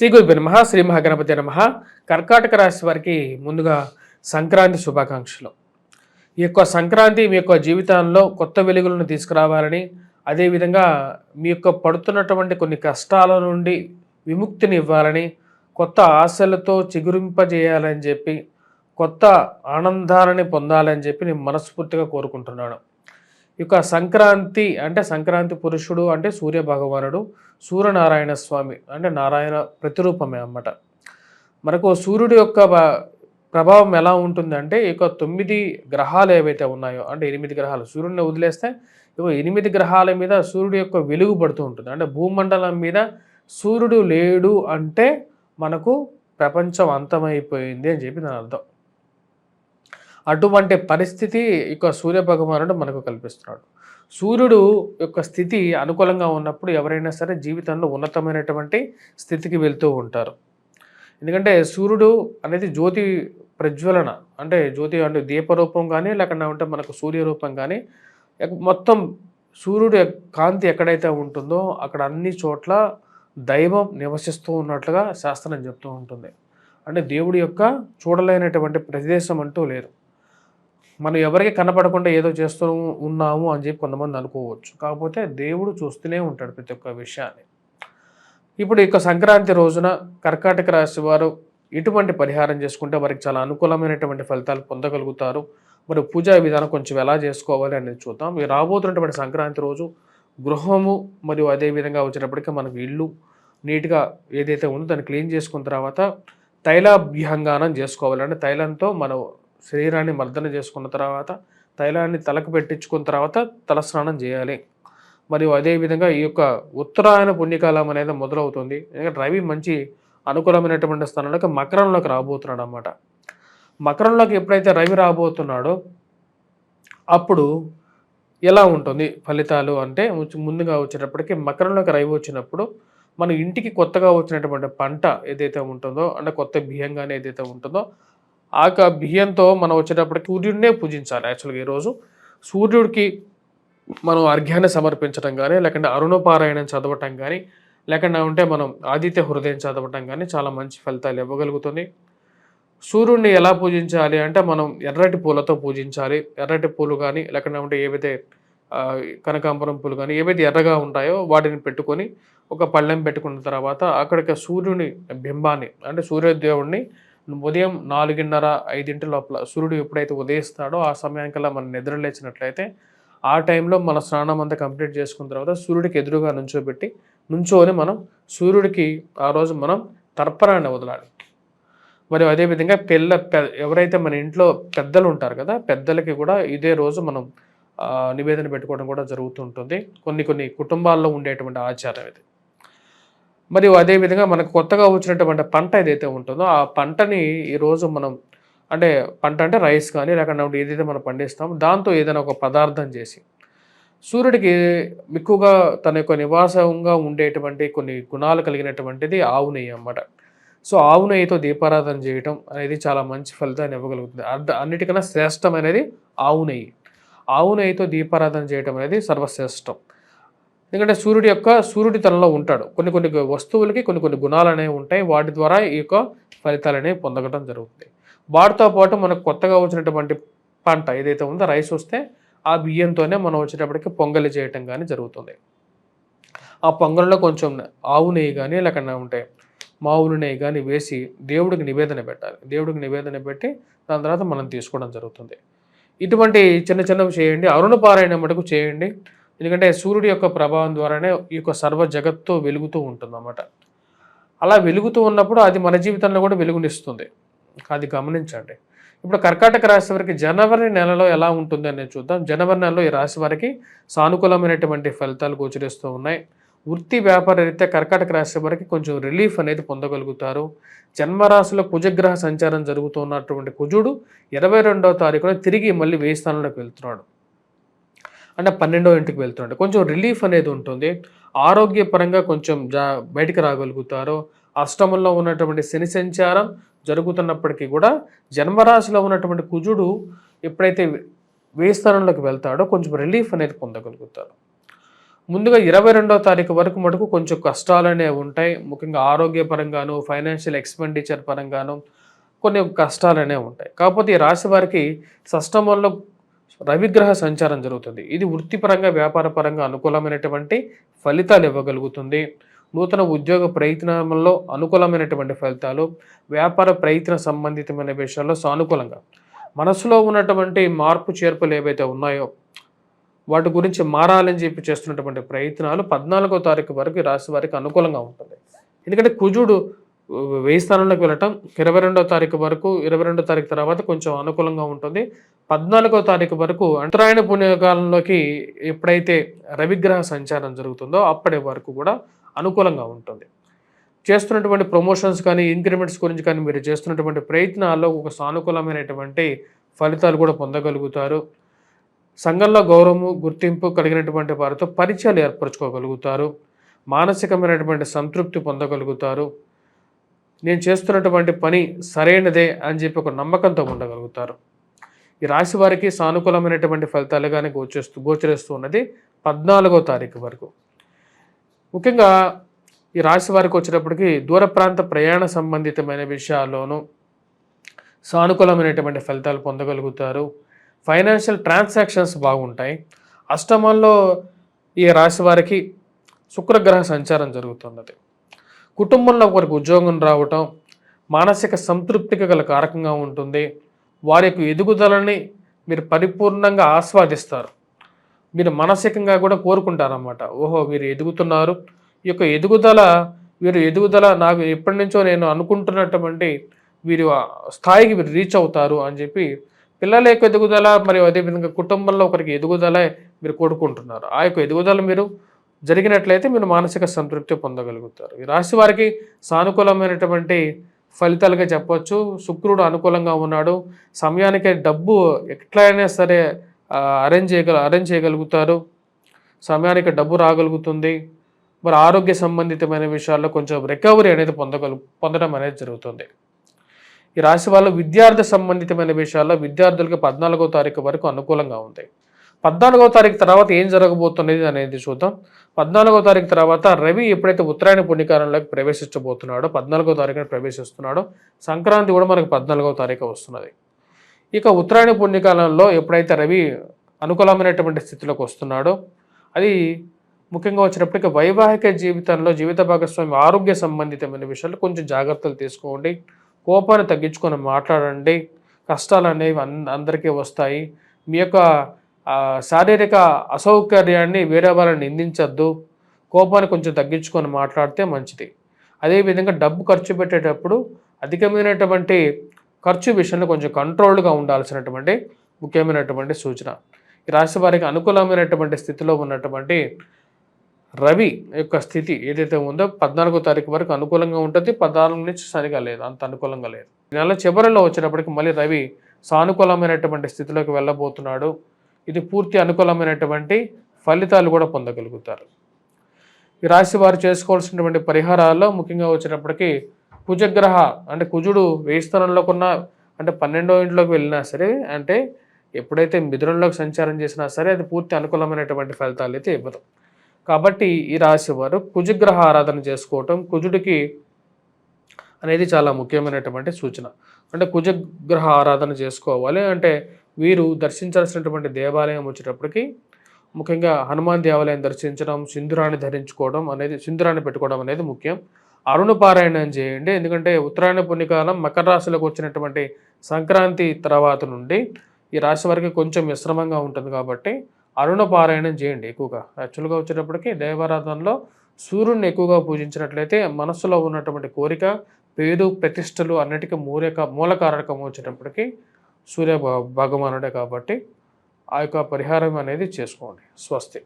శ్రీ గురుభ్యో నమః. శ్రీ మహాగణపతి నమః. కర్కాటక రాశి వారికి ముందుగా సంక్రాంతి శుభాకాంక్షలు. ఈ యొక్క సంక్రాంతి మీ యొక్క జీవితంలో కొత్త వెలుగులను తీసుకురావాలని, అదేవిధంగా మీ యొక్క పడుతున్నటువంటి కొన్ని కష్టాల నుండి విముక్తిని ఇవ్వాలని, కొత్త ఆశలతో చిగురింపజేయాలని చెప్పి, కొత్త ఆనందాలని పొందాలని చెప్పి నేను మనస్ఫూర్తిగా కోరుకుంటున్నాను. ఈ యొక్క సంక్రాంతి అంటే సంక్రాంతి పురుషుడు అంటే సూర్య భగవానుడు, సూర్యనారాయణ స్వామి అంటే నారాయణ ప్రతిరూపమే అన్నమాట. మనకు సూర్యుడి యొక్క ప్రభావం ఎలా ఉంటుందంటే ఈ యొక్క 9 గ్రహాలు ఏవైతే ఉన్నాయో అంటే 8 గ్రహాలు సూర్యుడిని వదిలేస్తే ఇక 8 గ్రహాల మీద సూర్యుడి యొక్క వెలుగు పడుతూ ఉంటుంది. అంటే భూమండలం మీద సూర్యుడు లేడు అంటే మనకు ప్రపంచం అంతమైపోయింది అని చెప్పి దాని అర్థం. అటువంటి పరిస్థితి ఇక సూర్య భగవానుడు మనకు కల్పిస్తున్నాడు. సూర్యుడు యొక్క స్థితి అనుకూలంగా ఉన్నప్పుడు ఎవరైనా సరే జీవితంలో ఉన్నతమైనటువంటి స్థితికి వెళ్తూ ఉంటారు. ఎందుకంటే సూర్యుడు అనేది జ్యోతి ప్రజ్వలన, అంటే జ్యోతి అంటే దీపరూపం కానీ లేకుండా ఉంటే మనకు సూర్యరూపం కానీ మొత్తం సూర్యుడు కాంతి ఎక్కడైతే ఉంటుందో అక్కడ అన్ని చోట్ల దైవం నివసిస్తూ ఉన్నట్లుగా శాస్త్రం చెప్తూ ఉంటుంది. అంటే దేవుడి యొక్క చూడలేనటువంటి ప్రదేశం అంటూ లేదు. మనం ఎవరికి కనపడకుండా ఏదో చేస్తూ ఉన్నాము అని చెప్పి కొంతమంది అనుకోవచ్చు. కాకపోతే దేవుడు చూస్తూనే ఉంటాడు ప్రతి ఒక్క విషయాన్ని. ఇప్పుడు ఇక సంక్రాంతి రోజున కర్కాటక రాశి వారు ఇటువంటి పరిహారం చేసుకుంటే వారికి చాలా అనుకూలమైనటువంటి ఫలితాలు పొందగలుగుతారు. మరి పూజా విధానం కొంచెం ఎలా చేసుకోవాలి అనేది చూద్దాం. ఈ రాబోతున్నటువంటి సంక్రాంతి రోజు గృహము మరియు అదేవిధంగా వచ్చేటప్పటికీ మనకు ఇల్లు నీట్గా ఏదైతే ఉందో దాన్ని క్లీన్ చేసుకున్న తర్వాత తైలాభ్యంగానం చేసుకోవాలి. అంటే తైలంతో మనం శరీరాన్ని మర్దన చేసుకున్న తర్వాత తైలాన్ని తలకు పెట్టించుకున్న తర్వాత తలస్నానం చేయాలి. మరియు అదేవిధంగా ఈ యొక్క ఉత్తరాయణ పుణ్యకాలం అనేది మొదలవుతుంది. ఎందుకంటే రవి మంచి అనుకూలమైనటువంటి స్థానంలోకి మకరంలోకి రాబోతున్నాడు అన్నమాట. మకరంలోకి ఎప్పుడైతే రవి రాబోతున్నాడో అప్పుడు ఎలా ఉంటుంది ఫలితాలు అంటే ముందుగా వచ్చేటప్పటికి మకరంలోకి రవి వచ్చినప్పుడు మన ఇంటికి కొత్తగా వచ్చినటువంటి పంట ఏదైతే ఉంటుందో అంటే కొత్త బియ్యం కానీ ఏదైతే ఉంటుందో ఆ బియ్యంతో మనం వచ్చేటప్పటికి సూర్యుడినే పూజించాలి. యాక్చువల్గా ఈరోజు సూర్యుడికి మనం అర్ఘ్యాన్ని సమర్పించడం కానీ లేకుంటే అరుణపారాయణం చదవటం కానీ లేకుండా ఉంటే మనం ఆదిత్య హృదయం చదవటం కానీ చాలా మంచి ఫలితాలు ఇవ్వగలుగుతుంది. సూర్యుడిని ఎలా పూజించాలి అంటే మనం ఎర్రటి పూలతో పూజించాలి. ఎర్రటి పూలు కానీ లేకుండా ఉంటే ఏవైతే కనకాంబరం పూలు కానీ ఏవైతే ఎర్రగా ఉంటాయో వాటిని పెట్టుకొని ఒక పళ్ళెం పెట్టుకున్న తర్వాత అక్కడికి సూర్యుని బింబాన్ని అంటే సూర్యదేవుడిని ఉదయం 4:30-5 లోపల సూర్యుడు ఎప్పుడైతే ఉదయిస్తాడో ఆ సమయానికల్లా మనం నిద్ర లేచినట్లయితే ఆ టైంలో మన స్నానం అంతా కంప్లీట్ చేసుకున్న తర్వాత సూర్యుడికి ఎదురుగా నుంచోని మనం సూర్యుడికి ఆ రోజు మనం తర్పణాన్ని వదలాలి. మరియు అదేవిధంగా ఎవరైతే మన ఇంట్లో పెద్దలు ఉంటారు కదా పెద్దలకి కూడా ఇదే రోజు మనం నివేదన పెట్టుకోవడం కూడా జరుగుతుంటుంది. కొన్ని కుటుంబాల్లో ఉండేటువంటి ఆచారం ఇది. మరియు అదేవిధంగా మనకు కొత్తగా వచ్చినటువంటి పంట ఏదైతే ఉంటుందో ఆ పంటని ఈరోజు మనం అంటే పంట అంటే రైస్ కానీ లేకుండా ఏదైతే మనం పండిస్తామో దాంతో ఏదైనా ఒక పదార్థం చేసి సూర్యుడికి ఎక్కువగా తన యొక్క నివాసంగా ఉండేటువంటి కొన్ని గుణాలు కలిగినటువంటిది ఆవు నెయ్యి అన్నమాట. సో ఆవు నెయ్యితో దీపారాధన చేయటం అనేది చాలా మంచి ఫలితాన్ని ఇవ్వగలుగుతుంది. అన్నిటికన్నా శ్రేష్టమైనది ఆవు నెయ్యి. ఆవు నెయ్యితో దీపారాధన చేయటం అనేది సర్వశ్రేష్టం. ఎందుకంటే సూర్యుడి తనలో ఉంటాడు. కొన్ని వస్తువులకి కొన్ని గుణాలు అనేవి ఉంటాయి. వాటి ద్వారా ఈ యొక్క ఫలితాలు అనేవి పొందగడం జరుగుతుంది. వాటితో పాటు మనకు కొత్తగా వచ్చినటువంటి పంట ఏదైతే ఉందో రైస్ వస్తే ఆ బియ్యంతోనే మనం వచ్చేటప్పటికి పొంగలి చేయటం కానీ జరుగుతుంది. ఆ పొంగల్లో కొంచెం ఆవు నెయ్యి కానీ లేకుండా ఉంటే మావులు నెయ్యి కానీ వేసి దేవుడికి నివేదన పెట్టాలి. దేవుడికి నివేదన పెట్టి దాని తర్వాత మనం తీసుకోవడం జరుగుతుంది. ఇటువంటి చిన్నవి చేయండి. అరుణపారాయణ మటుకు చేయండి. ఎందుకంటే సూర్యుడి యొక్క ప్రభావం ద్వారానే ఈ యొక్క సర్వ జగత్తు వెలుగుతూ ఉంటుందన్నమాట. అలా వెలుగుతూ ఉన్నప్పుడు అది మన జీవితంలో కూడా వెలుగునిస్తుంది. అది గమనించండి. ఇప్పుడు కర్కాటక రాశి వారికి జనవరి నెలలో ఎలా ఉంటుంది అనేది చూద్దాం. జనవరి నెలలో ఈ రాశి వారికి సానుకూలమైనటువంటి ఫలితాలు గోచరిస్తూ ఉన్నాయి. వృత్తి వ్యాపార రీత్యా కర్కాటక రాశి వారికి కొంచెం రిలీఫ్ అనేది పొందగలుగుతారు. జన్మరాశిలో కుజగ్రహ సంచారం జరుగుతున్నటువంటి కుజుడు 22వ తారీఖున తిరిగి మళ్ళీ 1000 స్థానంలోకి వెళ్తున్నాడు. అంటే 12వ ఇంటికి వెళ్తున్నాడు. కొంచెం రిలీఫ్ అనేది ఉంటుంది. ఆరోగ్యపరంగా కొంచెం బయటికి రాగలుగుతారు. అష్టమంలో ఉన్నటువంటి శని సంచారం జరుగుతున్నప్పటికీ కూడా జన్మరాశిలో ఉన్నటువంటి కుజుడు ఎప్పుడైతే 1000 స్థానంలోకి వెళ్తాడో కొంచెం రిలీఫ్ అనేది పొందగలుగుతారు. ముందుగా 22వ తారీఖు వరకు మటుకు కొంచెం కష్టాలనేవి ఉంటాయి. ముఖ్యంగా ఆరోగ్యపరంగాను, ఫైనాన్షియల్ ఎక్స్‌పెండిచర్ పరంగాను కొన్ని కష్టాలనేవి ఉంటాయి. కాకపోతే ఈ రాశి వారికి షష్టమంలో రవిగ్రహ సంచారం జరుగుతుంది. ఇది వృత్తిపరంగా, వ్యాపార పరంగా అనుకూలమైనటువంటి ఫలితాలు ఇవ్వగలుగుతుంది. నూతన ఉద్యోగ ప్రయత్నంలో అనుకూలమైనటువంటి ఫలితాలు, వ్యాపార ప్రయత్న సంబంధితమైన విషయాల్లో సానుకూలంగా, మనసులో ఉన్నటువంటి మార్పు చేర్పులు ఏవైతే ఉన్నాయో వాటి గురించి మారాలని చెప్పి చేస్తున్నటువంటి ప్రయత్నాలు 14వ తారీఖు వరకు ఈ రాశి వారికి అనుకూలంగా ఉంటుంది. ఎందుకంటే కుజుడు వెయ్యి స్థానంలోకి వెళ్ళటం 22వ తారీఖు వరకు, 22వ తారీఖు తర్వాత కొంచెం అనుకూలంగా ఉంటుంది. 14వ తారీఖు వరకు ఉత్తరాయణ పుణ్యకాలంలోకి ఎప్పుడైతే రవిగ్రహ సంచారం జరుగుతుందో అప్పటి వరకు కూడా అనుకూలంగా ఉంటుంది. చేస్తున్నటువంటి ప్రమోషన్స్ కానీ, ఇంక్రిమెంట్స్ గురించి కానీ మీరు చేస్తున్నటువంటి ప్రయత్నాల్లో ఒక సానుకూలమైనటువంటి ఫలితాలు కూడా పొందగలుగుతారు. సంఘంలో గౌరవము, గుర్తింపు కలిగినటువంటి వారితో పరిచయాలు ఏర్పరచుకోగలుగుతారు. మానసికమైనటువంటి సంతృప్తి పొందగలుగుతారు. నేను చేస్తున్నటువంటి పని సరైనదే అని చెప్పి ఒక నమ్మకంతో ఉండగలుగుతారు. ఈ రాశి వారికి సానుకూలమైనటువంటి ఫలితాలుగానే గోచరిస్తూ ఉన్నది 14వ తారీఖు వరకు. ముఖ్యంగా ఈ రాశి వారికి వచ్చేటప్పటికి దూర ప్రాంత ప్రయాణ సంబంధితమైన విషయాల్లోనూ సానుకూలమైనటువంటి ఫలితాలు పొందగలుగుతారు. ఫైనాన్షియల్ ట్రాన్సాక్షన్స్ బాగుంటాయి. అష్టమంలో ఈ రాశి వారికి శుక్రగ్రహ సంచారం జరుగుతున్నది. కుటుంబంలో ఒకరికి ఉద్యోగం రావటం మానసిక సంతృప్తికి గల కారకంగా ఉంటుంది. వారి యొక్క ఎదుగుదలని మీరు పరిపూర్ణంగా ఆస్వాదిస్తారు. మీరు మానసికంగా కూడా కోరుకుంటారన్నమాట. ఓహో, వీరు ఎదుగుతున్నారు, ఈ యొక్క ఎదుగుదల నాకు ఎప్పటి నుంచో నేను అనుకుంటున్నటువంటి వీరు స్థాయికి వీరు రీచ్ అవుతారు అని చెప్పి పిల్లల యొక్క ఎదుగుదల మరియు అదేవిధంగా కుటుంబంలో ఒకరికి ఎదుగుదల మీరు కోరుకుంటున్నారు. ఆ యొక్క ఎదుగుదల మీరు జరిగినట్లయితే మీరు మానసిక సంతృప్తి పొందగలుగుతారు. ఈ రాశి వారికి సానుకూలమైనటువంటి ఫలితాలుగా చెప్పవచ్చు. శుక్రుడు అనుకూలంగా ఉన్నాడు. సమయానికి డబ్బు ఎట్లయినా సరే అరేంజ్ చేయగలుగుతారు. సమయానికి డబ్బు రాగలుగుతుంది. మరి ఆరోగ్య సంబంధితమైన విషయాల్లో కొంచెం రికవరీ అనేది పొందడం అనేది జరుగుతుంది. ఈ రాశి వాళ్ళు విద్యార్థి సంబంధితమైన విషయాల్లో విద్యార్థులకు 14వ తారీఖు వరకు అనుకూలంగా ఉంది. 14వ తారీఖు తర్వాత ఏం జరగబోతున్నది అనేది చూద్దాం. 14వ తారీఖు తర్వాత రవి ఎప్పుడైతే ఉత్తరాయణ పుణ్యకాలంలోకి ప్రవేశించబోతున్నాడో 14వ తారీఖున ప్రవేశిస్తున్నాడో, సంక్రాంతి కూడా మనకు 14వ తారీఖు వస్తున్నది. ఇక ఉత్తరాయణ పుణ్యకాలంలో ఎప్పుడైతే రవి అనుకూలమైనటువంటి స్థితిలోకి వస్తున్నాడో అది ముఖ్యంగా వచ్చినప్పటికీ వైవాహిక జీవితంలో జీవిత భాగస్వామి ఆరోగ్య సంబంధితమైన విషయాలు కొంచెం జాగ్రత్తలు తీసుకోండి. కోపాన్ని తగ్గించుకొని మాట్లాడండి. కష్టాలు అనేవి అందరికీ వస్తాయి. మీ యొక్క శారీరక అసౌకర్యాన్ని వేరే వాళ్ళని నిందించద్దు. కోపాన్ని కొంచెం తగ్గించుకొని మాట్లాడితే మంచిది. అదేవిధంగా డబ్బు ఖర్చు పెట్టేటప్పుడు అధికమైనటువంటి ఖర్చు విషయంలో కొంచెం కంట్రోల్డ్గా ఉండాల్సినటువంటి ముఖ్యమైనటువంటి సూచన. ఈ రాశి వారికి అనుకూలమైనటువంటి స్థితిలో ఉన్నటువంటి రవి యొక్క స్థితి ఏదైతే ఉందో 14వ తారీఖు వరకు అనుకూలంగా ఉంటుంది. 14 నుంచి సరిగా లేదు, అంత అనుకూలంగా లేదు. ఈ నెల చివరిలో వచ్చేటప్పటికి మళ్ళీ రవి సానుకూలమైనటువంటి స్థితిలోకి వెళ్ళబోతున్నాడు. ఇది పూర్తి అనుకూలమైనటువంటి ఫలితాలు కూడా పొందగలుగుతారు. ఈ రాశి వారు చేసుకోవాల్సినటువంటి పరిహారాల్లో ముఖ్యంగా వచ్చేటప్పటికి కుజగ్రహ అంటే కుజుడు వేయి స్థానంలోకున్న అంటే 12వ ఇంట్లోకి వెళ్ళినా సరే, అంటే ఎప్పుడైతే మిథునంలోకి సంచారం చేసినా సరే అది పూర్తి అనుకూలమైనటువంటి ఫలితాలు అయితే ఇవ్వదు. కాబట్టి ఈ రాశి వారు కుజగ్రహ ఆరాధన చేసుకోవటం కుజుడికి అనేది చాలా ముఖ్యమైనటువంటి సూచన. అంటే కుజగ్రహ ఆరాధన చేసుకోవాలి. అంటే వీరు దర్శించాల్సినటువంటి దేవాలయం వచ్చేటప్పటికి ముఖ్యంగా హనుమాన్ దేవాలయం దర్శించడం, సింధూరాన్ని పెట్టుకోవడం అనేది ముఖ్యం. అరుణ పారాయణం చేయండి. ఎందుకంటే ఉత్తరాయణ పుణ్యకాలం మకర రాశిలోకి వచ్చినటువంటి సంక్రాంతి తర్వాత నుండి ఈ రాశి వారికి కొంచెం మిశ్రమంగా ఉంటుంది కాబట్టి అరుణ పారాయణం చేయండి ఎక్కువగా. యాక్చువల్గా వచ్చేటప్పటికి దేవారాధనలో సూర్యుడిని ఎక్కువగా పూజించినట్లయితే మనస్సులో ఉన్నటువంటి కోరిక, పేరు, ప్రతిష్టలు అన్నిటికీ మూలకారకం వచ్చేటప్పటికి సూర్య భగవానుడే కాబట్టి ఆ యొక్క పరిహారం అనేది చేసుకోండి. స్వస్తి.